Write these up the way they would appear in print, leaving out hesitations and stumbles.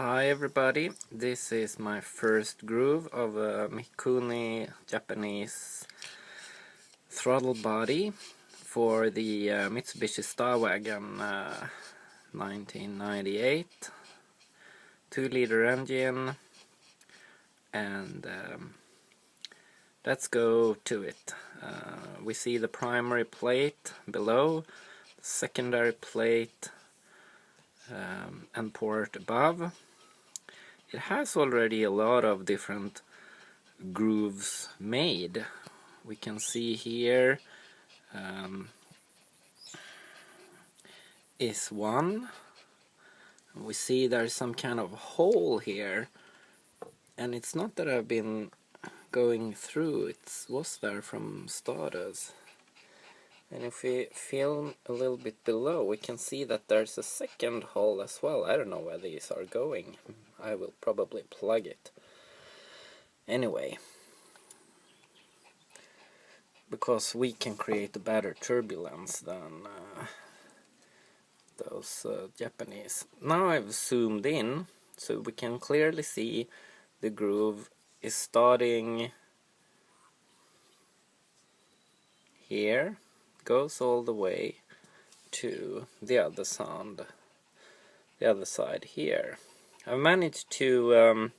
Hi everybody, this is my first groove of a Mikuni Japanese throttle body for the Mitsubishi Star Wagon 1998 2-liter engine, and let's go to it. We see the primary plate below, the secondary plate and port above. It has already a lot of different grooves made. We can see here is one. We see there's some kind of hole here, and it's not that I've been going through, it was there from starters. And if we film a little bit below, we can see that there's a second hole as well. I don't know where these are going. I will probably plug it. Anyway, because we can create a better turbulence than those Japanese. Now I've zoomed in, so we can clearly see the groove is starting here, goes all the way to the other side here. I've managed to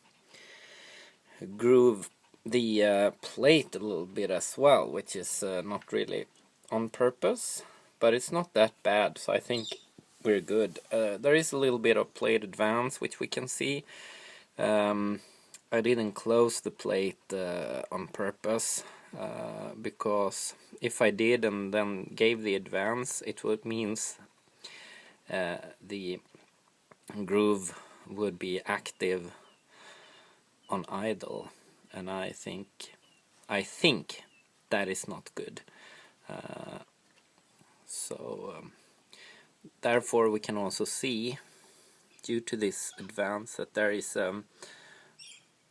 groove the plate a little bit as well, which is not really on purpose, but it's not that bad, so I think we're good. There is a little bit of plate advance, which we can see. I didn't close the plate on purpose, because if I did and then gave the advance, it would means the groove would be active on idle, and I think that is not good. Therefore we can also see, due to this advance, that there is on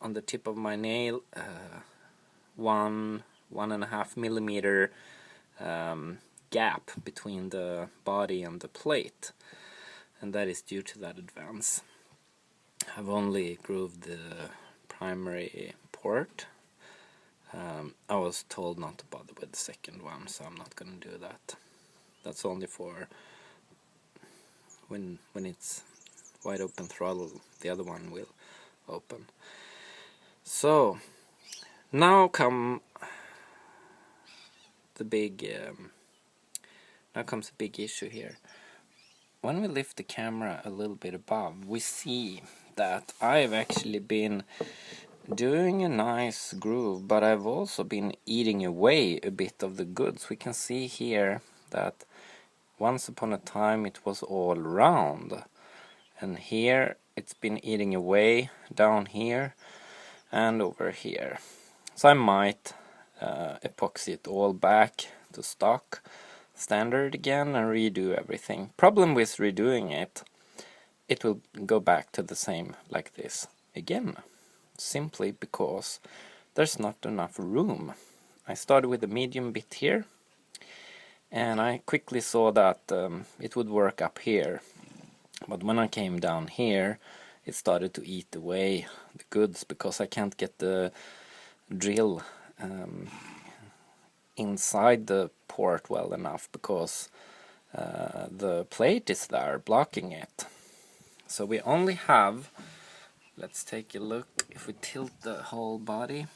the tip of my nail 1.5 millimeter gap between the body and the plate, and that is due to that advance. I've only grooved the primary port. I was told not to bother with the second one, so I'm not going to do that. That's only for when it's wide open throttle. The other one will open. So now comes the big issue here. When we lift the camera a little bit above, we see that I've actually been doing a nice groove, but I've also been eating away a bit of the goods. We can see here that once upon a time it was all round, and here it's been eating away down here and over here. So I might epoxy it all back to stock standard again and redo everything. Problem with redoing it, it will go back to the same like this again, simply because there's not enough room. I started with a medium bit here, and I quickly saw that it would work up here, but when I came down here it started to eat away the goods, because I can't get the drill inside the port well enough, because the plate is there blocking it. So we only have, let's take a look, if we tilt the whole body,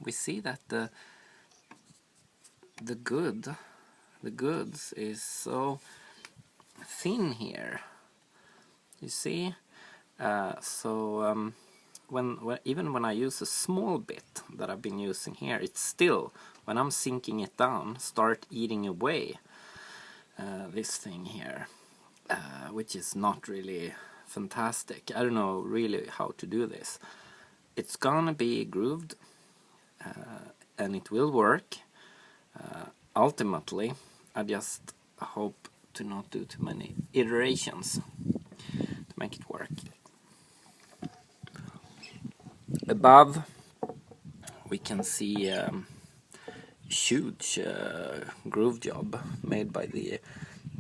we see that the goods is so thin here, you see. Even when I use a small bit that I've been using here, it's still, when I'm sinking it down, start eating away this thing here, which is not really fantastic. I don't know really how to do this. It's gonna be grooved, and it will work. Ultimately, I just hope to not do too many iterations to make it work. Above we can see a huge groove job made by the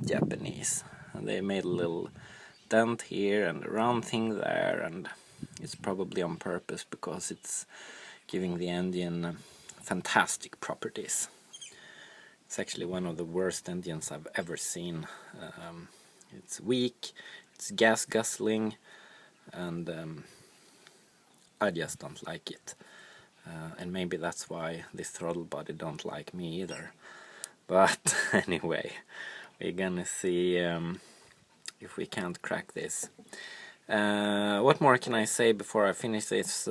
Japanese, and they made a little dent here and a round thing there, and It's probably on purpose because it's giving the engine fantastic properties. It's actually one of the worst engines I've ever seen. It's weak, it's gas guzzling, and I just don't like it. And maybe that's why this throttle body don't like me either. But anyway, we're gonna see if we can't crack this. What more can I say before I finish this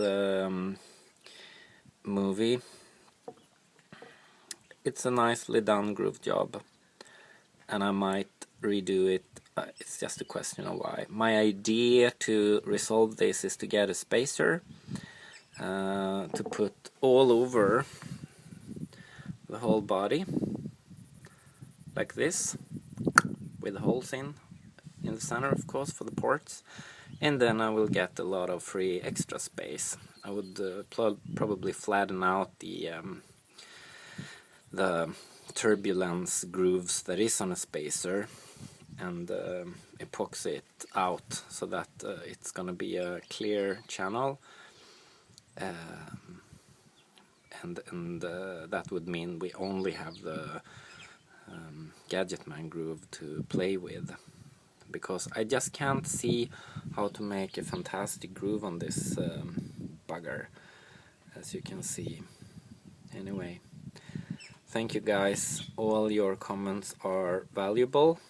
movie? It's a nicely done groove job, and I might redo it. It's just a question of why. My idea to resolve this is to get a spacer to put all over the whole body, like this, with holes in the center, of course, for the ports, and then I will get a lot of free extra space. I would probably flatten out the turbulence grooves that is on a spacer and epoxy it out so that it's gonna be a clear channel, and that would mean we only have the Gadgetman groove to play with, because I just can't see how to make a fantastic groove on this bugger, as you can see. Anyway, thank you guys, all your comments are valuable.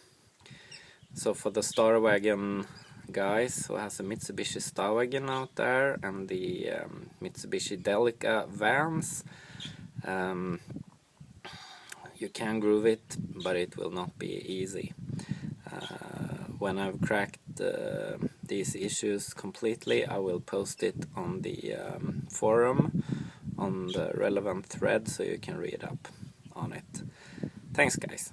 So for the Star Wagon guys who has a Mitsubishi Star Wagon out there and the Mitsubishi Delica vans, you can groove it, but it will not be easy. When I've cracked these issues completely, I will post it on the forum, on the relevant thread, so you can read up on it. Thanks guys.